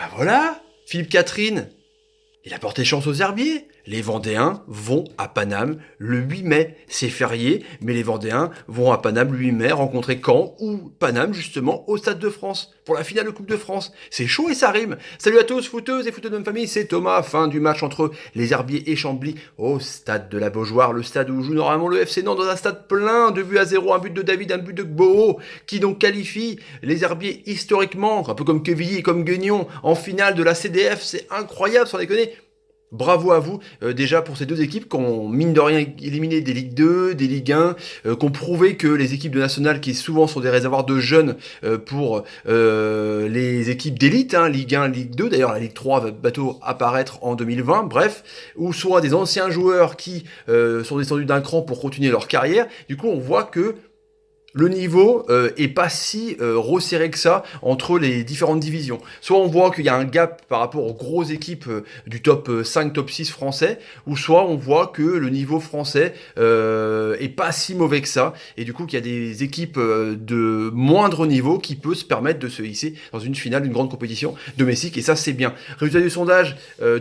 Bah voilà, Philippe Catherine, il a porté chance aux herbiers. Les Vendéens vont à Paname le 8 mai. C'est férié, mais les Vendéens vont à Paname le 8 mai rencontrer Caen ou Paname justement au Stade de France pour la finale de Coupe de France. C'est chaud et ça rime. Salut à tous, footeuses et footeux de même famille, c'est Thomas. Fin du match entre les Herbiers et Chambly au Stade de la Beaujoire, le stade où joue normalement le FC Nantes dans un stade plein, 2-0, un but de David, un but de Gboho, qui donc qualifie les Herbiers historiquement, un peu comme Quevilly et comme Guignon, en finale de la CDF. C'est incroyable, sans déconner. Bravo à vous déjà pour ces deux équipes qui ont mine de rien éliminé des Ligue 2, des Ligue 1, qui ont prouvé que les équipes de nationale qui souvent sont des réservoirs de jeunes pour les équipes d'élite, Ligue 1, Ligue 2, d'ailleurs la Ligue 3 va bientôt apparaître en 2020, bref, ou soit des anciens joueurs qui sont descendus d'un cran pour continuer leur carrière. Du coup on voit que le niveau est pas si resserré que ça entre les différentes divisions. Soit on voit qu'il y a un gap par rapport aux grosses équipes du top 5, top 6 français, ou soit on voit que le niveau français est pas si mauvais que ça, et du coup qu'il y a des équipes de moindre niveau qui peuvent se permettre de se hisser dans une finale d'une grande compétition domestique, et ça c'est bien. Résultat du sondage,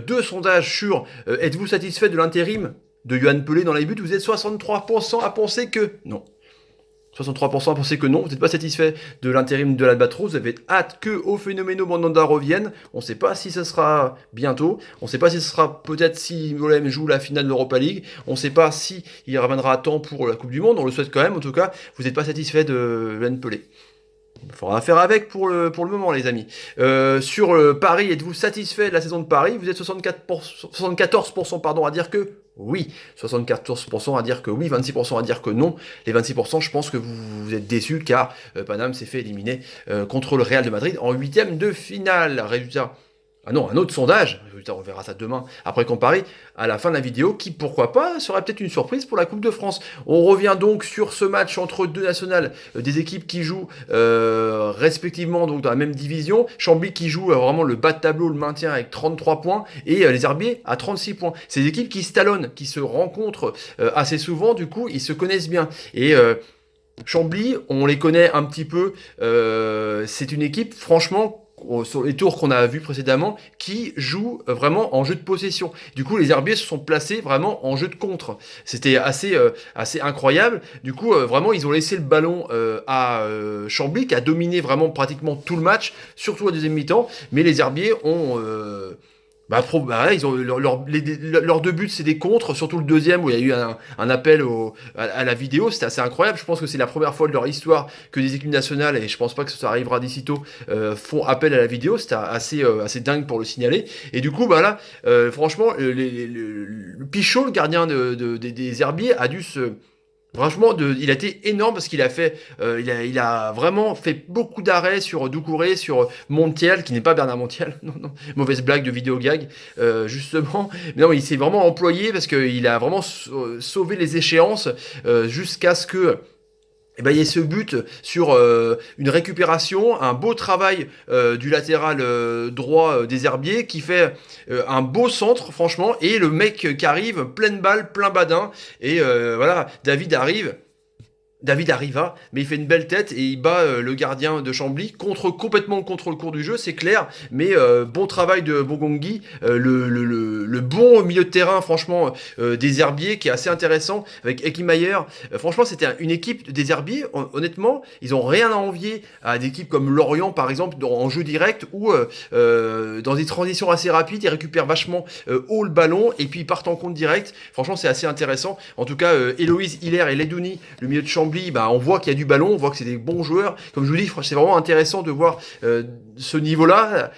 deux sondages sur êtes-vous satisfait de l'intérim de Yoann Pelé dans les buts? Vous êtes 63% à penser que non. 63% à penser que non, vous n'êtes pas satisfait de l'intérim de l'Albatros, vous avez hâte que au phénoméno Mandanda revienne. On ne sait pas si ce sera bientôt, on ne sait pas si ce sera peut-être si Molem joue la finale de l'Europa League, on ne sait pas si il reviendra à temps pour la Coupe du Monde, on le souhaite quand même, en tout cas, vous n'êtes pas satisfait de Yoann Pelé. Il faudra faire avec pour le moment, les amis. Sur Paris, êtes-vous satisfait de la saison de Paris? Vous êtes 74% pardon, à dire que oui. 74% à dire que oui, 26% à dire que non. Les 26%, je pense que vous êtes déçus car Paname s'est fait éliminer contre le Real de Madrid en huitième de finale. Résultat. Ah non, un autre sondage, on verra ça demain, après comparer à la fin de la vidéo, qui, pourquoi pas, serait peut-être une surprise pour la Coupe de France. On revient donc sur ce match entre deux nationales, des équipes qui jouent respectivement donc dans la même division. Chambly qui joue vraiment le bas de tableau, le maintien avec 33 points, et les Herbiers à 36 points. C'est des équipes qui se talonnent, qui se rencontrent assez souvent, du coup, ils se connaissent bien. Et Chambly, on les connaît un petit peu, c'est une équipe, franchement, sur les tours qu'on a vus précédemment, qui joue vraiment en jeu de possession. Du coup, les Herbiers se sont placés vraiment en jeu de contre. C'était assez incroyable. Du coup, vraiment, ils ont laissé le ballon à Chambly, qui a dominé vraiment pratiquement tout le match, surtout à deuxième mi-temps. Mais les Herbiers ont... ils ont leurs deux buts, c'est des contres, surtout le deuxième où il y a eu un appel à la vidéo, c'était assez incroyable. Je pense que c'est la première fois de leur histoire que des équipes nationales, et je pense pas que ça arrivera d'ici tôt, font appel à la vidéo. C'était assez dingue pour le signaler. Et du coup, franchement, le Pichot, le gardien des Herbiers, a dû se... Franchement, il a été énorme parce qu'il a fait, il a vraiment fait beaucoup d'arrêts sur Doucouré, sur Montiel, qui n'est pas Bernard Montiel, non, non, mauvaise blague de vidéo gag, justement. Mais non, il s'est vraiment employé parce qu'il a vraiment sauvé les échéances jusqu'à ce que il y a ce but sur une récupération, un beau travail du latéral droit des Herbiers qui fait un beau centre franchement, et le mec qui arrive, pleine balle, plein badin, et voilà, David arriva, mais il fait une belle tête et il bat le gardien de Chambly complètement contre le cours du jeu, c'est clair. Mais bon travail de Bongongui, le bon milieu de terrain, franchement, des Herbiers qui est assez intéressant avec Ekimayer. Franchement, c'était une équipe des Herbiers. Honnêtement, ils ont rien à envier à des équipes comme Lorient, par exemple, en jeu direct ou dans des transitions assez rapides. Ils récupèrent vachement haut le ballon et puis ils partent en compte direct. Franchement, c'est assez intéressant. En tout cas, Héloïse Hilaire et Ledouni, le milieu de Chambly, on voit qu'il y a du ballon, on voit que c'est des bons joueurs. Comme je vous dis, c'est vraiment intéressant de voir ce niveau-là,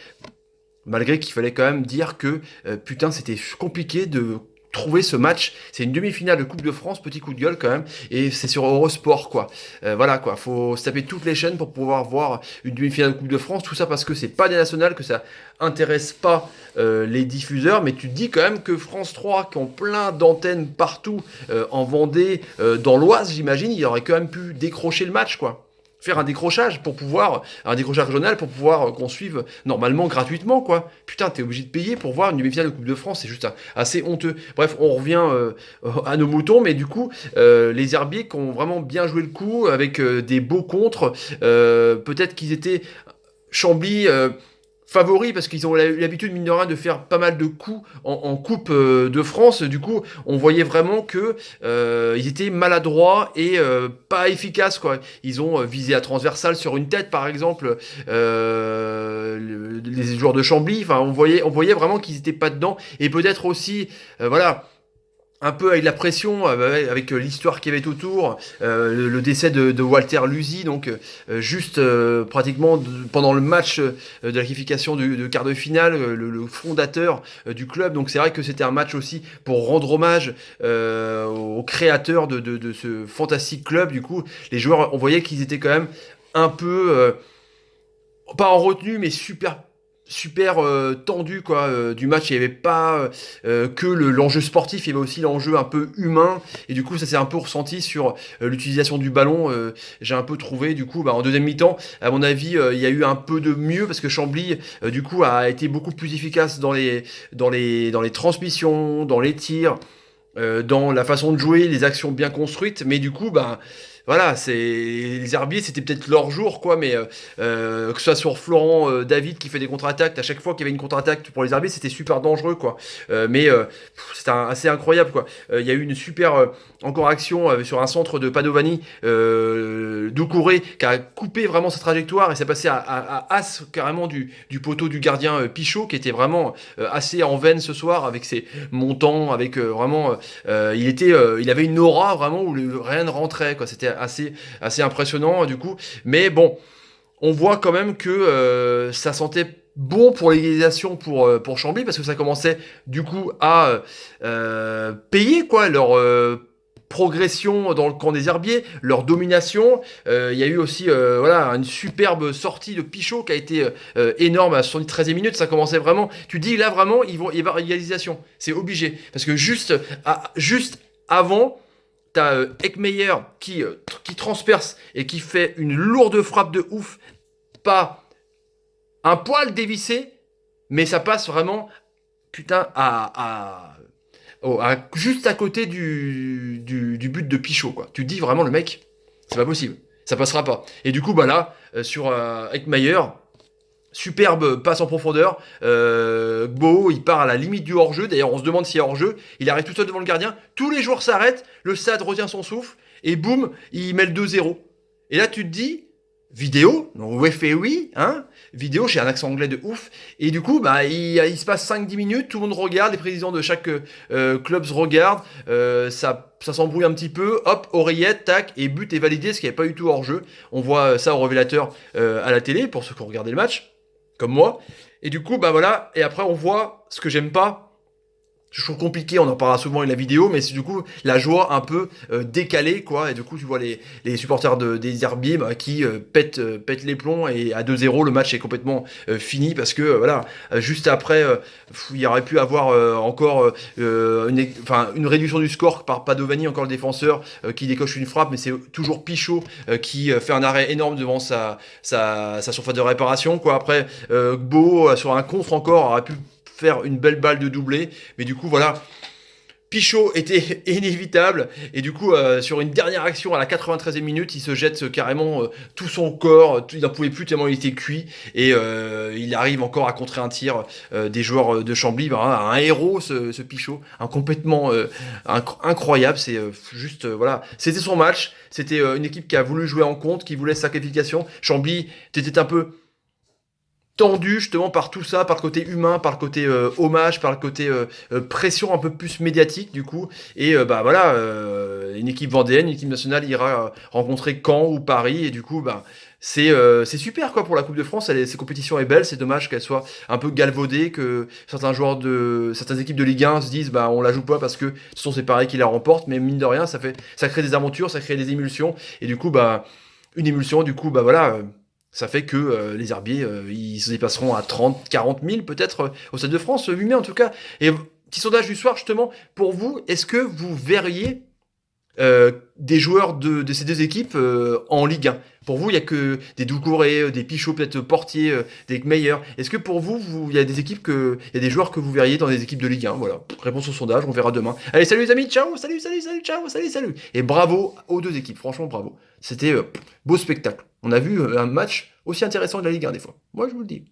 malgré qu'il fallait quand même dire que putain, c'était compliqué de trouver ce match. C'est une demi-finale de Coupe de France, petit coup de gueule quand même, et c'est sur Eurosport quoi. Voilà quoi, faut se taper toutes les chaînes pour pouvoir voir une demi-finale de Coupe de France, tout ça parce que c'est pas des nationales, que ça intéresse pas les diffuseurs, mais tu te dis quand même que France 3, qui ont plein d'antennes partout, en Vendée, dans l'Oise j'imagine, il aurait quand même pu décrocher le match quoi. Faire un décrochage régional pour pouvoir qu'on suive normalement gratuitement quoi. Putain, t'es obligé de payer pour voir une demi-finale de Coupe de France, c'est juste assez honteux. Bref, on revient à nos moutons, mais du coup, les Herbiers qui ont vraiment bien joué le coup avec des beaux contres, peut-être qu'ils étaient Chambly. favoris parce qu'ils ont l'habitude, mine de rien, de faire pas mal de coups en Coupe de France. Du coup, on voyait vraiment que ils étaient maladroits et pas efficaces, quoi. Ils ont visé à transversale sur une tête, par exemple, les joueurs de Chambly. Enfin, on voyait vraiment qu'ils étaient pas dedans. Et peut-être aussi, voilà, un peu avec la pression, avec l'histoire qu'il y avait autour, le décès de Walter Luzi, donc juste pratiquement pendant le match de la qualification de quart de finale, le fondateur du club. Donc c'est vrai que c'était un match aussi pour rendre hommage aux créateurs de ce fantastique club. Du coup, les joueurs, on voyait qu'ils étaient quand même un peu, pas en retenue, mais super tendu, quoi, du match. Il n'y avait pas que l'enjeu sportif, il y avait aussi l'enjeu un peu humain, et du coup ça s'est un peu ressenti sur l'utilisation du ballon. J'ai un peu trouvé, du coup, en deuxième mi-temps, à mon avis, il y a eu un peu de mieux parce que Chambly, du coup, a été beaucoup plus efficace dans les transmissions, dans les tirs, dans la façon de jouer, les actions bien construites. Mais du coup, voilà, les Herbiers, c'était peut-être leur jour, quoi. Mais que ce soit sur Florent David qui fait des contre-attaques, à chaque fois qu'il y avait une contre-attaque pour les Herbiers, c'était super dangereux, quoi. Mais c'était assez incroyable, quoi. Il y a eu une super encore action sur un centre de Padovani, Doucouré, qui a coupé vraiment sa trajectoire et c'est passé à as carrément du poteau du gardien Pichot, qui était vraiment assez en veine ce soir avec ses montants, avec vraiment il avait une aura vraiment où rien ne rentrait, quoi. C'était assez impressionnant, du coup. Mais bon, on voit quand même que ça sentait bon pour l'égalisation pour Chambly, parce que ça commençait du coup à payer, quoi, leur progression dans le camp des Herbiers, leur domination. Il y a eu aussi voilà, une superbe sortie de Pichot qui a été énorme à 73e minute. Ça commençait vraiment. Tu dis là vraiment, il va y avoir égalisation. C'est obligé. Parce que juste avant, t'as Eckmeyer qui transperce et qui fait une lourde frappe de ouf. Pas un poil dévissé, mais ça passe vraiment, putain, juste à côté du but de Pichot, quoi. Tu te dis vraiment, le mec, c'est pas possible. Ça passera pas. Et du coup, là, sur Eckmeyer, superbe passe en profondeur. Gbo, il part à la limite du hors-jeu. D'ailleurs, on se demande s'il y a hors-jeu. Il arrive tout seul devant le gardien. Tous les joueurs s'arrêtent. Le Stade retient son souffle. Et boum, il met le 2-0. Et là, tu te dis, vidéo, donc oui, hein, vidéo, j'ai un accent anglais de ouf, et du coup, il se passe 5-10 minutes, tout le monde regarde, les présidents de chaque club se regardent, ça s'embrouille un petit peu, hop, oreillette, tac, et but est validé, ce qui n'avait pas du tout hors jeu. On voit ça au révélateur à la télé, pour ceux qui ont regardé le match, comme moi, et du coup, voilà, et après on voit ce que j'aime pas. Je trouve compliqué, on en parlera souvent dans la vidéo, mais c'est du coup la joie un peu décalée, quoi. Et du coup, tu vois les supporters des Herbiers qui pètent les plombs, et à 2-0, le match est complètement fini parce que voilà, juste après, il y aurait pu avoir encore une réduction du score par Padovani, encore le défenseur, qui décoche une frappe, mais c'est toujours Pichot qui fait un arrêt énorme devant sa surface de réparation, quoi. Après, Gbo, sur un contre encore, aurait pu faire une belle balle de doublé, mais du coup voilà, Pichot était inévitable, et du coup sur une dernière action à la 93e minute, il se jette carrément tout son corps, il n'en pouvait plus tellement il était cuit, et il arrive encore à contrer un tir des joueurs de Chambly, un héros ce Pichot, un complètement incroyable. C'est juste voilà, c'était son match, c'était une équipe qui a voulu jouer en compte, qui voulait sa qualification. Chambly, t'étais un peu tendu justement par tout ça, par le côté humain, par le côté hommage, par le côté pression un peu plus médiatique, du coup. Et voilà, une équipe vendéenne, une équipe nationale ira rencontrer Caen ou Paris, et du coup c'est super, quoi, pour la Coupe de France. Cette compétition est belle, c'est dommage qu'elle soit un peu galvaudée, que certaines équipes de Ligue 1 se disent on la joue pas parce que ce sont c'est pareil qui la remportent, mais mine de rien ça crée des aventures, ça crée des émulsions, et du coup une émulsion, du coup voilà, ça fait que les Herbiers, ils se dépasseront à 30, 40 000 peut-être au Stade de France, 8 mai en tout cas. Et petit sondage du soir justement, pour vous, est-ce que vous verriez des joueurs de ces deux équipes en Ligue 1? Pour vous, il n'y a que des Doucouré, des Pichot, peut-être Portier, des Meyer. Est-ce que pour vous, il y a il y a des joueurs que vous verriez dans des équipes de Ligue 1? Voilà, réponse au sondage, on verra demain. Allez, salut les amis, ciao, salut, ciao, salut. Et bravo aux deux équipes, franchement bravo. C'était beau spectacle. On a vu un match aussi intéressant de la Ligue 1 des fois. Moi, je vous le dis.